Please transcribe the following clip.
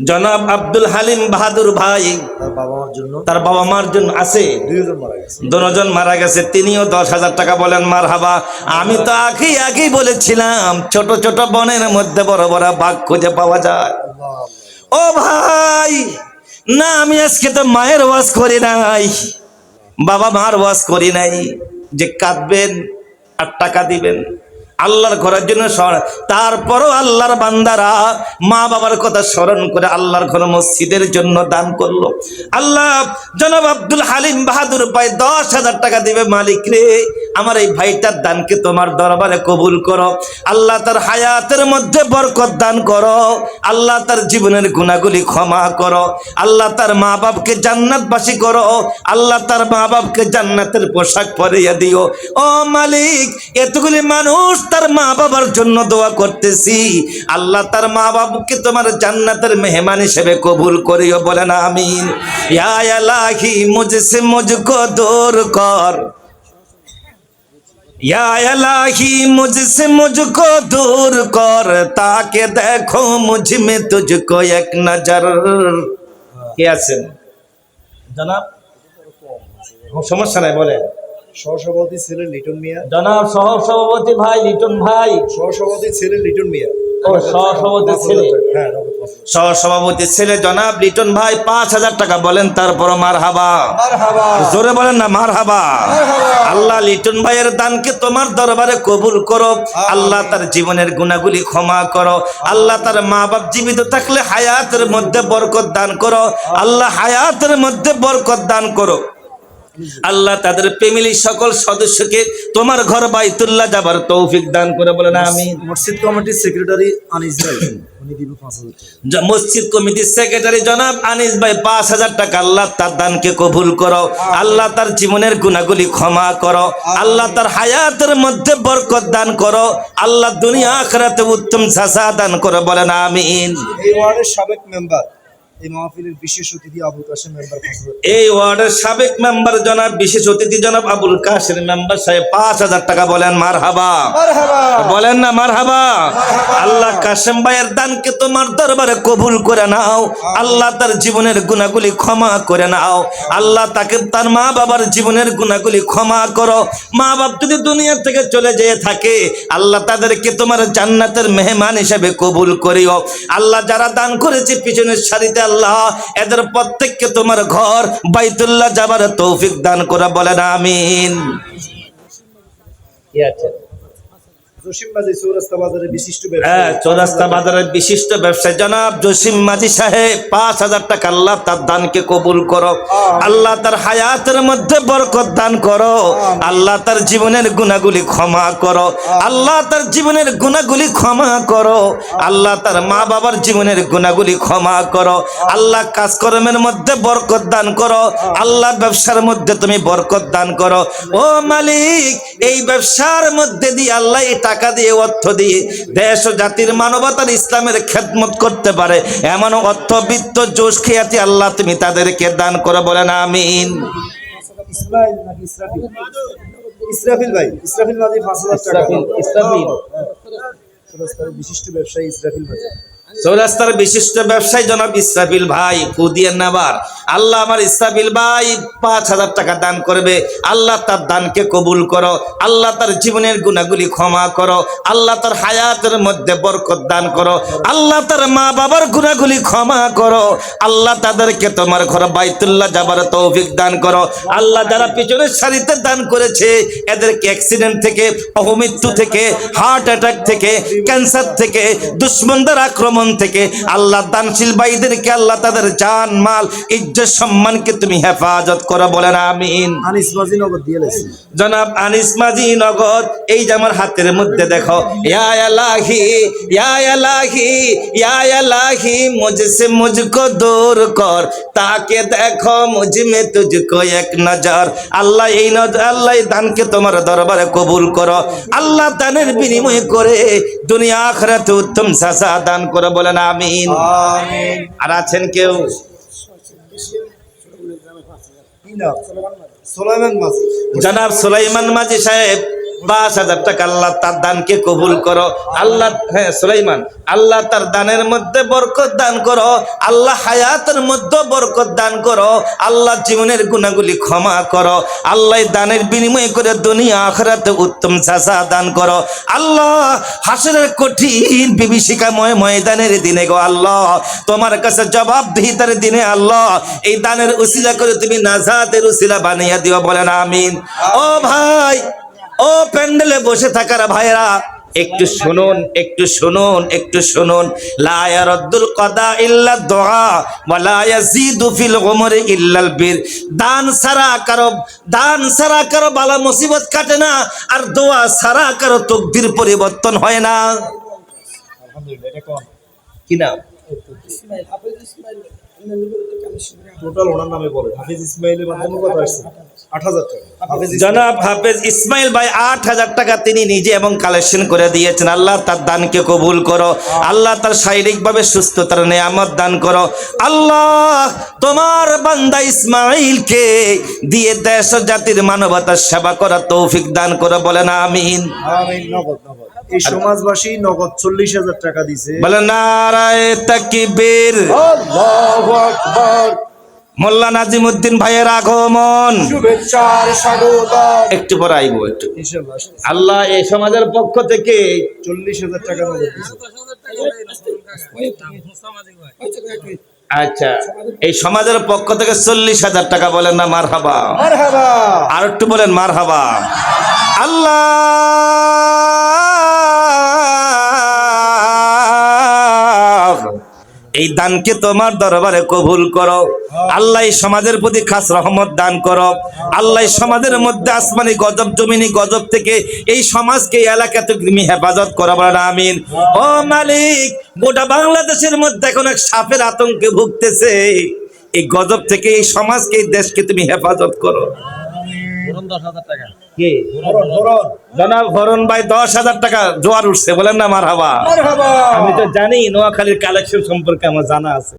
জনাব আব্দুল হালিম বাহাদুর ভাই তার বাবা মার জন্য আছে, দুজন মারা গেছে, তিনিও 10,000 টাকা বলেন মারহাবা। আমি তো আগেই বলেছিলাম ছোট ছোট বনের মধ্যে বড় বড় বাঘ খুঁজে পাওয়া যায়। ও ভাই না, আমি আজকে তো মায়ের ওয়াজ করি নাই, বাবা মার ওয়াজ করি নাই যে কাঁদবেন আর টাকা দিবেন আল্লাহর ঘরের জন্য। তারপরও আল্লাহর বান্দারা মা বাবার কথা স্মরণ করে আল্লাহর ঘর মসজিদের জন্য দান করলো। আল্লাহ জনাব আব্দুল হালিম বাহাদুর ভাই 10,000 টাকা দিবে। মালিক রে, আমার এই ভাইটার দানকে তোমার দরবারে কবুল করো। আল্লাহ তার হায়াতের মধ্যে বরকত দান করো। আল্লাহ তার জীবনের গুনাহগুলি ক্ষমা করো। আল্লাহ তার মা বাপকে জান্নাতবাসী করো। আল্লাহ তার মা বাপকে জান্নাতের পোশাক পরিয়ে দিও। ও মালিক, এতগুলি মানুষ তার মা বাবার জন্য দোয়া করতেছি, আল্লাহ তার মা বাবাকে তোমার জান্নাতের মেহমান হিসেবে কবুল করিও, বলেন আমিন। ইয়া ইলাহি মুঝসে মুঝকো দূর কর, या इलाही मुझसे मुझको दूर कर, ताकि देखो मुझ में तुझको एक नजर। কে আছেন জনাব? সমস্যা নাই বলেন। সহসভাপতি ছিলেন লিটন মিয়া। জনাব সহসভাপতি ভাই লিটন ভাই। সহসভাপতি ছিলেন লিটন মিয়া। সহসভাপতি ছেলে, সহসভাপতি ছেলে জনাব লিটন ভাই 5,000 টাকা বলেন, তারপর মারহাবা। জোরে বলেন না মারহাবা। আল্লাহ লিটন ভাইয়ের দানকে তোমার দরবারে কবুল করো। আল্লাহ তার জীবনের গুনাহগুলি ক্ষমা করো। আল্লাহ তার মা বাপ জীবিত থাকলে হায়াতের মধ্যে বরকত দান করো। আল্লাহ হায়াতের মধ্যে বরকত দান করো। আল্লাহ তাদের ফ্যামিলির সকল সদস্যকে তোমার ঘর বাইতুল্লাহ যাবার তৌফিক দান করে, বলেন আমিন। মসজিদ কমিটির সেক্রেটারি আনিস ভাই, উনি দিবেন 5,000 টাকা। মসজিদ কমিটির সেক্রেটারি জনাব আনিস ভাই 5,000 টাকা। আল্লাহ তার দানকে কবুল করো। আল্লাহ তার জীবনের গুনাহগুলি ক্ষমা করো। আল্লাহ তার হায়াতের মধ্যে বরকত দান করো। আল্লাহ দুনিয়া আখিরাতে উত্তম সাজা দান করো, বলেন আমিন। এই ওয়ার্ডের সাবেক মেম্বার, এই মাহফিলের বিশেষ অতিথি আবুল কাশেম মেম্বার 5,000 টাকা। এই ওয়ার্ডের সাবেক মেম্বার জনাব বিশেষ অতিথি জনাব আবুল কাশেম মেম্বার সাহেব 5,000 টাকা বলেন মারহাবা। বলেন না মারহাবা। আল্লাহ কাশেম ভাইয়ের দানকে তোমার দরবারে কবুল করে নাও। আল্লাহ তার জীবনের গুনাহগুলি ক্ষমা করে নাও। আল্লাহ তাকে তার মা বাবার জীবনের গুনাহগুলি ক্ষমা করো। মা বাপ যদি দুনিয়া থেকে চলে যেয়ে থাকে, আল্লাহ তাদেরকে তোমার জান্নাতের মেহমান হিসেবে কবুল করিও। আল্লাহ যারা দান করেছে পিছনের সারিতে, আল্লাহ এদের প্রত্যেককে তোমার ঘর বাইতুল্লাহ যাবার তৌফিক দান করে, বলেন আমিন। জসিম মাঝি চৌরাস্তা বাজারের বিশিষ্ট চৌরাস্তা বাজারের বিশিষ্ট ব্যবসায়ী জনাব জসিম মাঝি সাহেব 5,000 টাকা। আল্লাহ তার দানকে কবুল করো। আল্লাহ তার হায়াতের মধ্যে বরকত দান করো। আল্লাহ তার জীবনের গুনাহগুলি ক্ষমা করো। আল্লাহ তার জীবনের গুনাহগুলি ক্ষমা করো। আল্লাহ তার মা বাবার জীবনের গুনাহগুলি ক্ষমা করো। আল্লাহ কাজকর্মের মধ্যে বরকত দান করো। আল্লাহ ব্যবসার মধ্যে তুমি বরকত দান করো। ও মালিক, এই ব্যবসার মধ্যে দিয়ে আল্লাহ টাকা দিয়ে অর্থ দিয়ে দেশ ও জাতির মানবতার ইসলামের খেদমত করতে পারে এমন অর্থ বিত্ত জোশ খেয়াতি আল্লাহ তুমি তাদেরকে দান করে, বলেন আমিন। ইসমাইল নাকি ইসরাফিল? ইসরাফিল ভাই, ইসরাফিল মাঝি 5,000 টাকা। ইসরাফিল চৌরাস্তার বিশিষ্ট ব্যবসায়ী ইসরাফিল ভাই। চৌরাস্তার বিশিষ্ট ব্যবসায়ী জনাব ইসরাফিল ভাই কুদিয়ার নাবার। আল্লাহ আমার ইসরাফিল ভাই 5,000 টাকা দান করবে। আল্লাহ তার দানকে কবুল করো। আল্লাহ তার জীবনের গুনাহগুলি ক্ষমা করো। আল্লাহ তার হায়াতের মধ্যে বরকত দান করো। আল্লাহ তার মা বাবার গুনাহগুলি ক্ষমা করো। আল্লাহ তাদেরকে তোমার ঘর বাইতুল্লাহ যাবার তৌফিক দান করো। আল্লাহ যারা পিছনের সারিতে দান করেছে, এদেরকে অ্যাক্সিডেন্ট থেকে, অপমৃত্যু থেকে, হার্ট অ্যাটাক থেকে, ক্যান্সার থেকে, দুশ্মনদের আক্রমণ থেকে আল্লাহ দানশীল ভাইদেরকে আল্লাহ তাদের জান মাল ইজ্জত সম্মানকে তুমি হেফাজত করো, বলেন আমিন। আনিস মাঝি নগদ দিয়ে লেছি জনাব আনিস মাঝি নগদ। এই যে আমার হাতের মধ্যে দেখো, ইয়া ইলাহি ইয়া ইলাহি ইয়া ইলাহি মুঝসে মুঝকো দূর কর, তাকে দেখো মুঝ মে তুঝকো এক নজর। আল্লাহ এই আল্লাহ এই দানকে তোমার দরবারে কবুল করো। আল্লাহ দানের বিনিময় করে দুনিয়া আখিরাতে উত্তম সাজা দান করো, বলেন আমিন। আর আছেন কেউ? সুলাইমান মাঝি, জনাব সুলাইমান মাঝি সাহেব 5,000 টাকা আল্লাহ তার দানকে কবুল করো আল্লাহ। হ্যাঁ সুলাইমান, আল্লাহ তার দানের মধ্যে বরকত দান করো আল্লাহ, হায়াতের মধ্যে বরকত দান করো আল্লাহ, জীবনের গুনাহগুলি ক্ষমা করো আল্লাহ, দানের বিনিময়ে করে দুনিয়া আখিরাতে উত্তম জাযা দান করো আল্লাহ। হাসরের কঠিন বিভীষিকাময় ময়দানের দিনে গো আল্লাহ, তোমার কাছে জবাবদিহিতার দিনে আল্লাহ, এই দানের উসিলা করে তুমি নাজাতের উসিলা বানিয়ে দিও, বলেন আমিন। ও ভাই, ও প্যান্ডেলে বসে থাকার ভাইরা, একটু শুনুন, একটু শুনুন, একটু শুনুন। লা ইয়ারদ্দুল কদা ইল্লা দুআ ওয়া লা ইয়াজিদু ফিল উমরি ইল্লাল বীর। দান ছাড়া কারো বালা মুসিবত কাটে না, আর দোয়া ছাড়া কারো তকদির পরিবর্তন হয় না। আলহামদুলিল্লাহ। এটা কোন কি নাম? টোটাল ওনার নামে বলে হাফিজ ইসমাইলের মাধ্যমে কত আসছে? 8,000 টাকা। হাফিজ জনাব হাফেজ ইসমাইল ভাই 8,000 টাকা তিনি নিজে এবং কালেকশন করে দিয়েছেন। আল্লাহ তার দানকে কবুল করো আল্লাহ, তার শারীরিকভাবে সুস্থতার নেয়ামত দান করো আল্লাহ। তোমার বান্দা ইসমাইলকে দিয়ে দেশ ও জাতির মানবতার সেবা করার তৌফিক দান করো, বলেন আমিন। আমিন। নগদ নগদ এই সমাজবাসী নগদ 40,000 টাকা দিছে। বলেন নারায়ে তাকবীর। আল্লাহু আকবার। মোল্লা নাজিমউদ্দিন ভাইয়ের আগমন, শুভেচ্ছার স্বাগতম। একটু পরে আইবো একটু। ইনশাআল্লাহ। আল্লাহ এই সমাজের পক্ষ থেকে 40,000 টাকা নগদ দিছে। আচ্ছা, এই সমাজের পক্ষ থেকে 40,000 টাকা, বলেন না মারহাবা। মারহাবা। আর একটু বলেন মারহাবা। আল্লাহ এই দানকে তোমার দরবারে কবুল করো আল্লাহ। এই সমাজের প্রতি খাস রহমত দান করো আল্লাহ। এই সমাজের মধ্যে আসমানি গজব জমিনি গজব থেকে এই সমাজকে, এই এলাকাতে তুমি হেফাজত করো, বলেন আমিন। ও মালিক, গোটা বাংলাদেশের মধ্যে এখন এক সাপের আতঙ্কে ভুগতেছে, এই গজব থেকে এই সমাজকে, এই দেশকে তুমি হেফাজত করো। কে? জনাব হরণ ভাই 10,000 টাকা জোয়ার উঠছে, বলেন না মারহাবা। মারহাবা। আমি তো জানি নোয়াখালীর কালেকশন সম্পর্কে আমার জানা আছে।